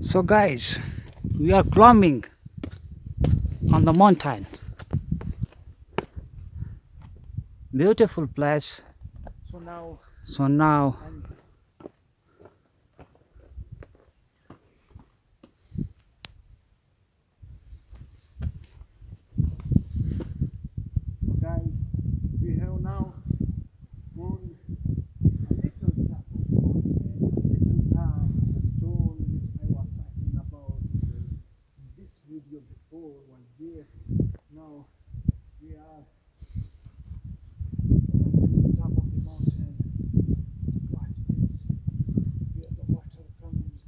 So guys, we are climbing on the mountain. Beautiful place. So now, So now, I'm, so guys, we have now gone a little top of the mountain, a little top the stone which I was talking about in this video before was there. Now we are on a little top of the mountain. Watch this, where the water comes.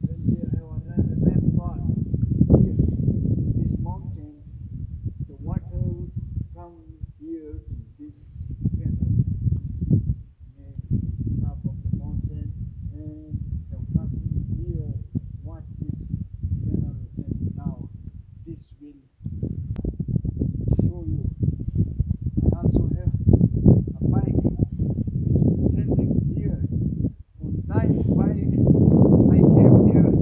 Then there have a rainfall. Here, these mountains, the water comes here in this channel, which is top of the mountain, and have passing here. Watch this channel, and now this will show you. I also have a bike which is standing here. On that bike, I came here.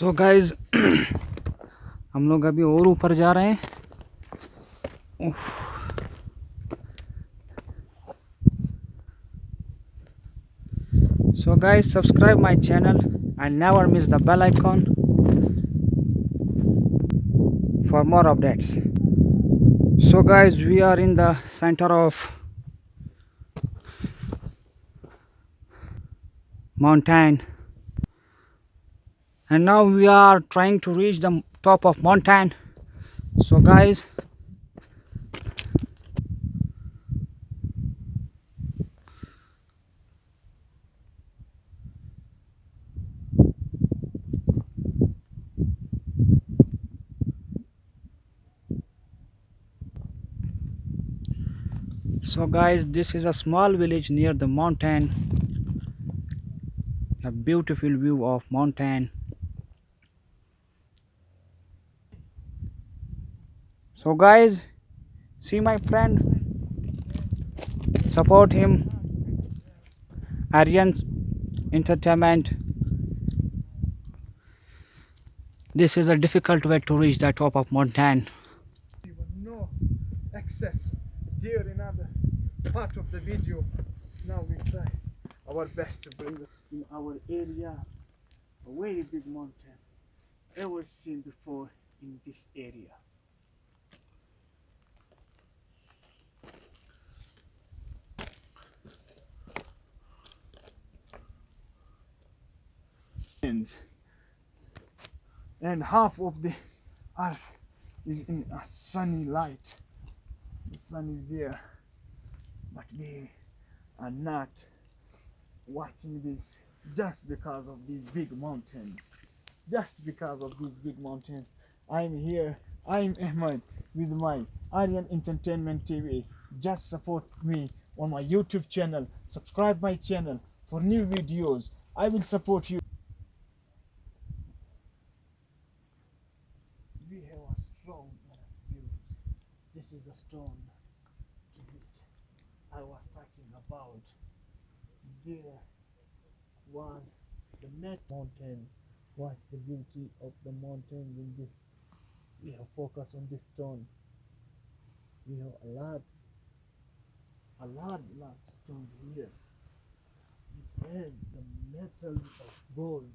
so guys, हम लोग अभी और ऊपर जा रहे हैं. So guys, subscribe my channel and never miss the bell icon for more updates. So guys, we are in the center of mountain, and now we are trying to reach the top of mountain. So guys, this is a small village near the mountain. A beautiful view of mountain. So guys, see my friend, support him. Aryan Entertainment. This is a difficult way to reach the top of mountain. Even no access there in other part of the video. Now we try our best to bring it in our area a very big mountain ever seen before in this area. And half of the earth is in a sunny light. The sun is there, but we are not watching this just because of these big mountains. Just because of these big mountains, I'm here. I'm Ahmed with my Aryan Entertainment TV. Just support me on my YouTube channel. Subscribe my channel for new videos. I will support you. We have a strong view. This is the stone which I was talking about. There was the next mountain. Watch the beauty of the mountain in this. We have focus on this stone. We have a lot stones here. And the metal of gold.